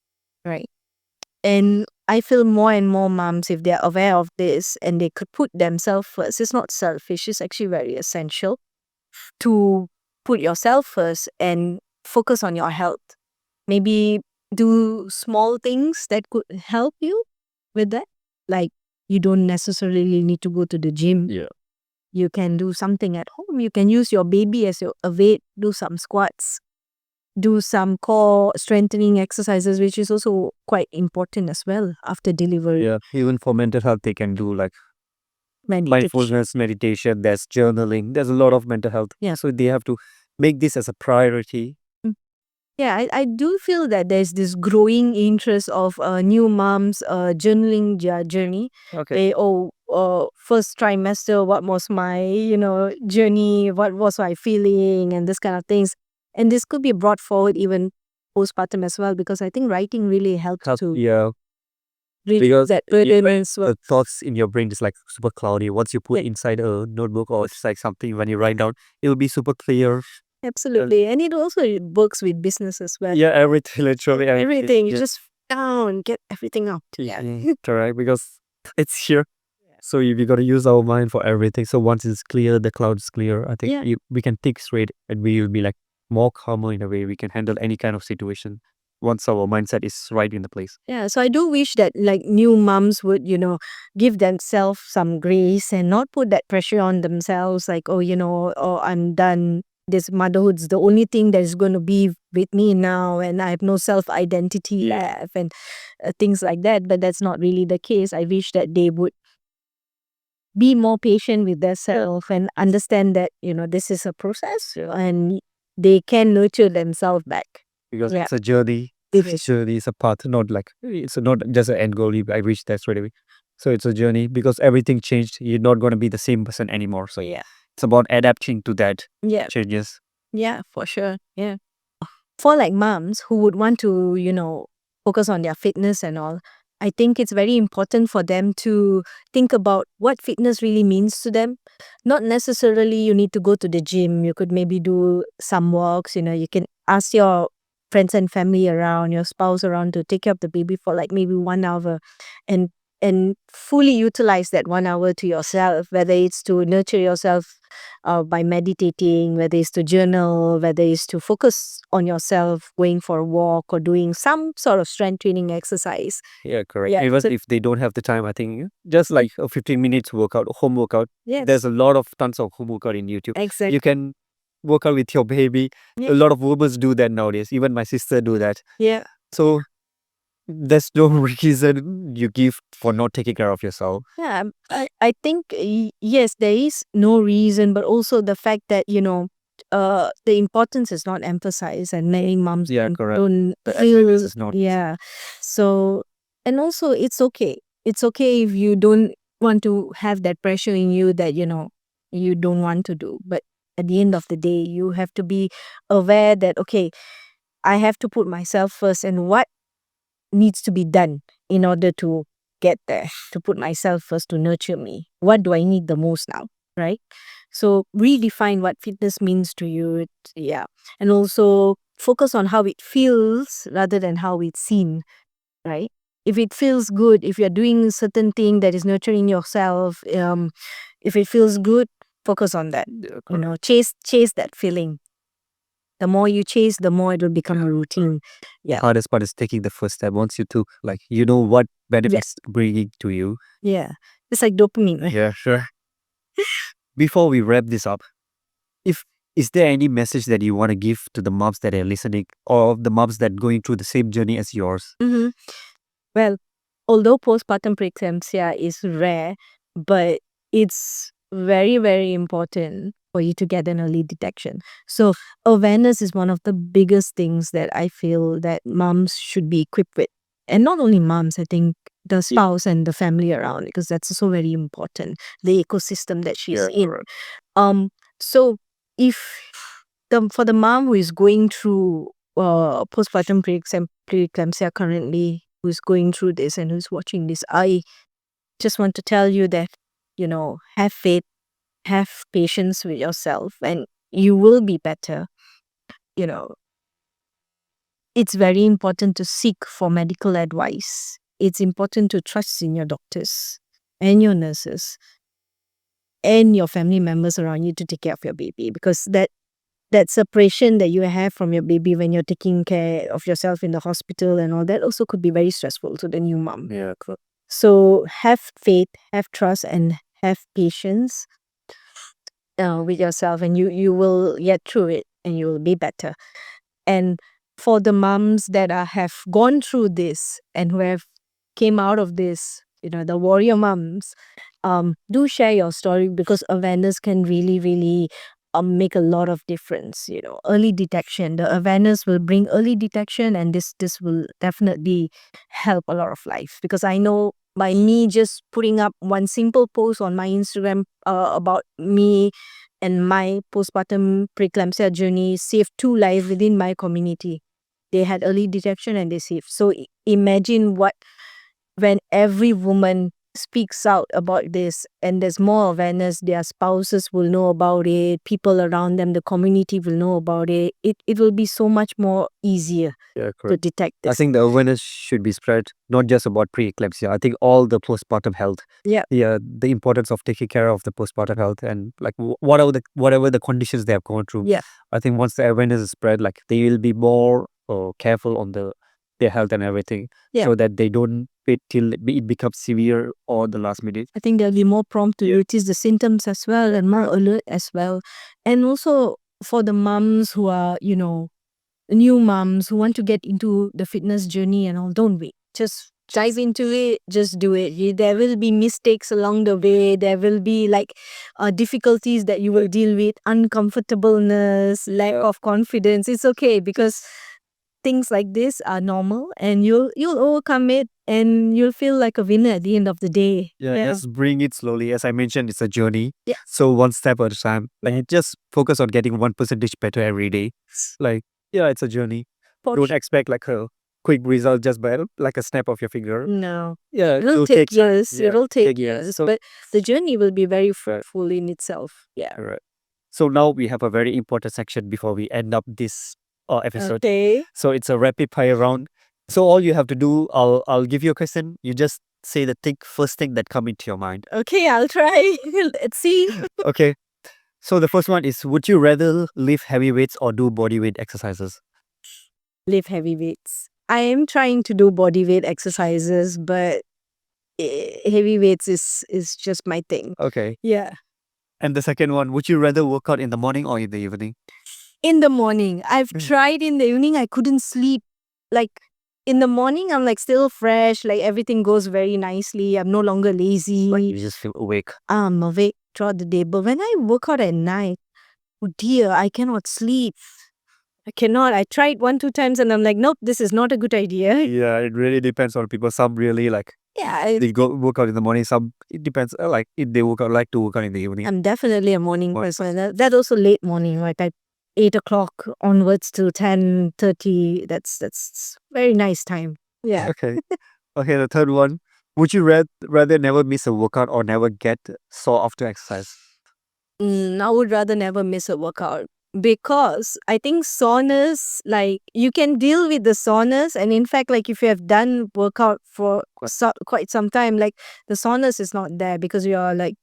right? And I feel more and more moms, if they're aware of this and they could put themselves first, it's not selfish, it's actually very essential to put yourself first and focus on your health. Maybe do small things that could help you with that. Like, you don't necessarily need to go to the gym. Yeah. You can do something at home. You can use your baby as a weight, do some squats. do some core strengthening exercises, which is also quite important as well after delivery. Yeah, even for mental health, they can do like Meditation. mindfulness, meditation, there's journaling, there's a lot of mental health. Yeah. So they have to make this as a priority. Yeah, I do feel that there's this growing interest of new moms journaling their journey. Okay. First trimester, what was my, journey? What was I feeling? And this kind of things. And this could be brought forward even postpartum as well, because I think writing really helps to Yeah, relieve because that burden as well. the thoughts in your brain is like super cloudy. Once you put Yeah. inside a notebook or it's like something when you write down, it'll be super clear. Absolutely. And it also works with business as well. Yeah, everything, literally Everything. You yeah. just down, get everything out. Yeah. Correct, because it's here. So we got to use our mind for everything. So once it's clear, the cloud is clear. I think Yeah. we can think straight and we will be like more calmer in a way. We can handle any kind of situation once our mindset is right in the place. Yeah, so I do wish that like new moms would, give themselves some grace and not put that pressure on themselves like, oh, I'm done. This motherhood's the only thing that is going to be with me now, and I have no self identity left, and things like that. But that's not really the case. I wish that they would be more patient with themselves and understand that, this is a process and they can nurture themselves back. Because Yeah. it's a journey. It This journey is a path, not like it's not just an end goal. I reach that straight away. So it's a journey because everything changed. You're not going to be the same person anymore. So Yeah. it's about adapting to that Yeah. changes. Yeah, for sure. Yeah. For like moms who would want to, focus on their fitness and all, I think it's very important for them to think about what fitness really means to them. Not necessarily you need to go to the gym. You could maybe do some walks, you can ask your friends and family around, your spouse around to take care of the baby for like maybe 1 hour and fully utilize that 1 hour to yourself, whether it's to nurture yourself by meditating, whether it's to journal, whether it's to focus on yourself, going for a walk or doing some sort of strength training exercise. Yeah, correct. Yeah, Even so- if they don't have the time, I think just like a 15 minutes workout, home workout. Yes. There's a lot of tons of home workout in YouTube. Exactly. You can work out with your baby. Yeah. A lot of women do that nowadays. Even my sister do that. Yeah. So there's no reason you give for not taking care of yourself. Yeah, I think yes, there is no reason, but also the fact that the importance is not emphasized, and many moms Correct. don't The feel emphasis is not. yeah. So and also it's okay. It's okay if you don't want to have that pressure in you that you don't want to do, but at the end of the day, you have to be aware that okay, I have to put myself first, and what needs to be done in order to get there, to put myself first, to nurture me. What do I need the most now, right? So redefine what fitness means to you. Yeah. And also focus on how it feels rather than how it's seen, right? If it feels good, if you're doing a certain thing that is nurturing yourself, if it feels good, focus on that. Chase that feeling. The more you chase, the more it will become a routine. Yeah. Hardest part is taking the first step. Once you took, like, you know what benefits bringing to you. Yeah. It's like dopamine. Right? Yeah, sure. Before we wrap this up, is there any message that you want to give to the moms that are listening or the moms that going through the same journey as yours? Mm-hmm. Well, although postpartum preeclampsia is rare, but it's very, very important for you to get an early detection. So awareness is one of the biggest things that I feel that moms should be equipped with. And not only moms, I think the spouse and the family around, because that's also very important, the ecosystem that she's in. Right. So if for the mom who is going through postpartum preeclampsia currently, who's going through this and who's watching this, I just want to tell you that, have faith, have patience with yourself, and you will be better. It's very important to seek for medical advice. It's important to trust in your doctors and your nurses and your family members around you to take care of your baby, because that separation that you have from your baby when you're taking care of yourself in the hospital and all that also could be very stressful to the new mom. Yeah. So have faith, have trust, and have patience with yourself, and you will get through it and you will be better. And for the moms that have gone through this and who have came out of this, the warrior moms, do share your story, because awareness can really, really make a lot of difference. Early detection, the awareness will bring early detection, and this will definitely help a lot of life. Because I know by me just putting up one simple post on my Instagram about me and my postpartum preeclampsia journey saved 2 lives within my community. They had early detection and they saved. So imagine what, when every woman speaks out about this and there's more awareness, their spouses will know about it, people around them, the community will know about it. It will be so much more easier to detect I this. think the awareness should be spread not just about preeclampsia. I think all the postpartum health. Yeah. The importance of taking care of the postpartum health and like whatever the conditions they have gone through. Yeah. I think once the awareness is spread, like they will be more careful on their health and everything, Yeah. so that they don't wait till it becomes severe or the last minute. I think they'll be more prompt to notice the symptoms as well and more alert as well. And also for the moms who are, new moms who want to get into the fitness journey and all, don't wait. Just dive into it, just do it. There will be mistakes along the way. There will be difficulties that you will deal with, uncomfortableness, lack of confidence. It's okay, because things like this are normal, and you'll overcome it, and you'll feel like a winner at the end of the day. Just bring it slowly. As I mentioned, it's a journey. Yeah. So one step at a time. Like just focus on getting 1% better every day. Like it's a journey. Don't expect like a quick result just by like a snap of your finger. No. Yeah, It'll take years. yeah, It'll take take years. years. So- But the journey will be very fruitful in itself. Yeah. Right. So now we have a very important section before we end up this episode. Okay. So it's a rapid fire round. So all you have to do, I'll give you a question. You just say the first thing that come into your mind. Okay, I'll try. Let's see. Okay. So the first one is, would you rather lift heavy weights or do body weight exercises? Lift heavy weights. I am trying to do body weight exercises, but heavy weights is just my thing. Okay. Yeah. And the second one, would you rather work out in the morning or in the evening? In the morning. I've tried in the evening. I couldn't sleep. Like in the morning, I'm like still fresh. Like everything goes very nicely. I'm no longer lazy. Like you just feel awake. I'm awake throughout the day. But when I work out at night, oh dear, I cannot sleep. I cannot. I tried 1-2 times and I'm like, nope, this is not a good idea. Yeah, it really depends on people. Some really like they go work out in the morning. Some it depends. Like if they like to work out in the evening. I'm definitely a morning person. That also late morning, like at 8 o'clock onwards to 10:30. That's very nice time. Yeah. Okay. Okay, the third one. Would you rather never miss a workout or never get sore after exercise? I would rather never miss a workout, because I think soreness, like you can deal with the soreness, and in fact, like if you have done workout for quite some time, like the soreness is not there because you are like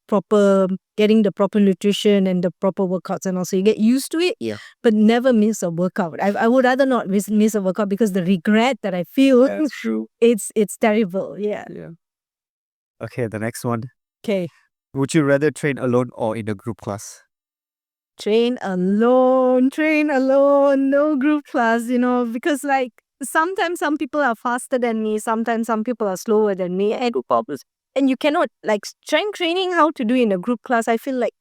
getting the proper nutrition and the proper workouts, and also you get used to it. Yeah. But never miss a workout. I would rather not miss a workout, because the regret that I feel, That's true. it's terrible. Yeah. Yeah. Okay, the next one. Okay. Would you rather train alone or in a group class? Train alone, no group class, because like sometimes some people are faster than me, sometimes some people are slower than me, and you cannot like training how to do in a group class. I feel like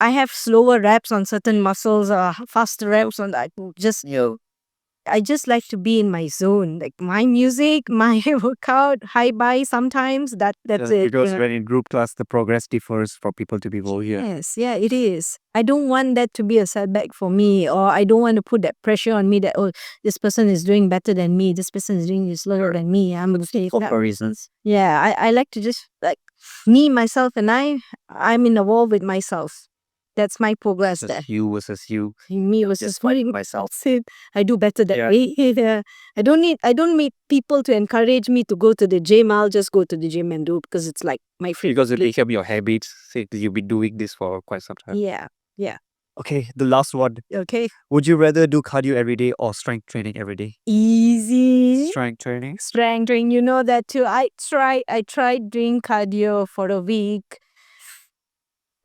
I have slower reps on certain muscles or faster reps on that. I just like to be in my zone, like my music, my workout, high buy sometimes. That's it. Because when in group class, the progress differs for people to people here. Yes, yeah, it is. I don't want that to be a setback for me, or I don't want to put that pressure on me that, oh, this person is doing better than me, this person is doing slower than me. I'm going to take that. For reasons. Yeah, I like to just like me, myself, and I'm in a war with myself. That's my progress there. You versus you. Me versus fighting myself. I do better that Yeah. way. Yeah. I don't need people to encourage me to go to the gym. I'll just go to the gym and do, because it's like my free. Because it became your habit. Say you've been doing this for quite some time. Yeah. Yeah. Okay, the last one. Okay. Would you rather do cardio every day or strength training every day? Easy. Strength training. Strength training, you know that too. I tried doing cardio for a week.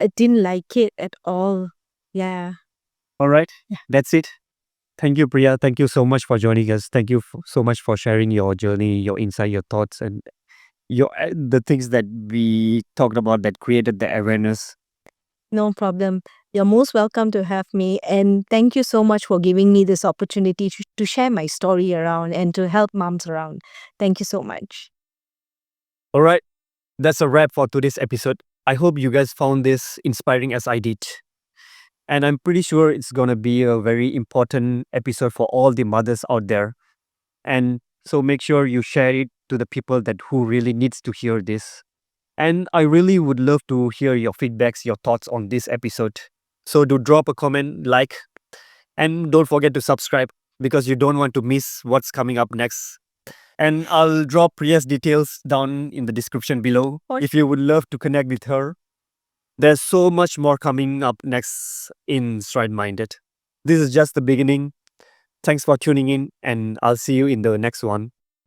I didn't like it at all. Yeah. All right. That's it. Thank you, Priya. Thank you so much for joining us. Thank you so much for sharing your journey, your insight, your thoughts, and the things that we talked about that created the awareness. No problem. You're most welcome to have me. And thank you so much for giving me this opportunity to share my story around and to help moms around. Thank you so much. All right, that's a wrap for today's episode. I hope you guys found this inspiring as I did. And I'm pretty sure it's going to be a very important episode for all the mothers out there. And so make sure you share it to the people that who really needs to hear this. And I really would love to hear your feedbacks, your thoughts on this episode. So do drop a comment, like, and don't forget to subscribe because you don't want to miss what's coming up next. And I'll drop Priya's details down in the description below if you would love to connect with her. There's so much more coming up next in Stride Minded. This is just the beginning. Thanks for tuning in, and I'll see you in the next one.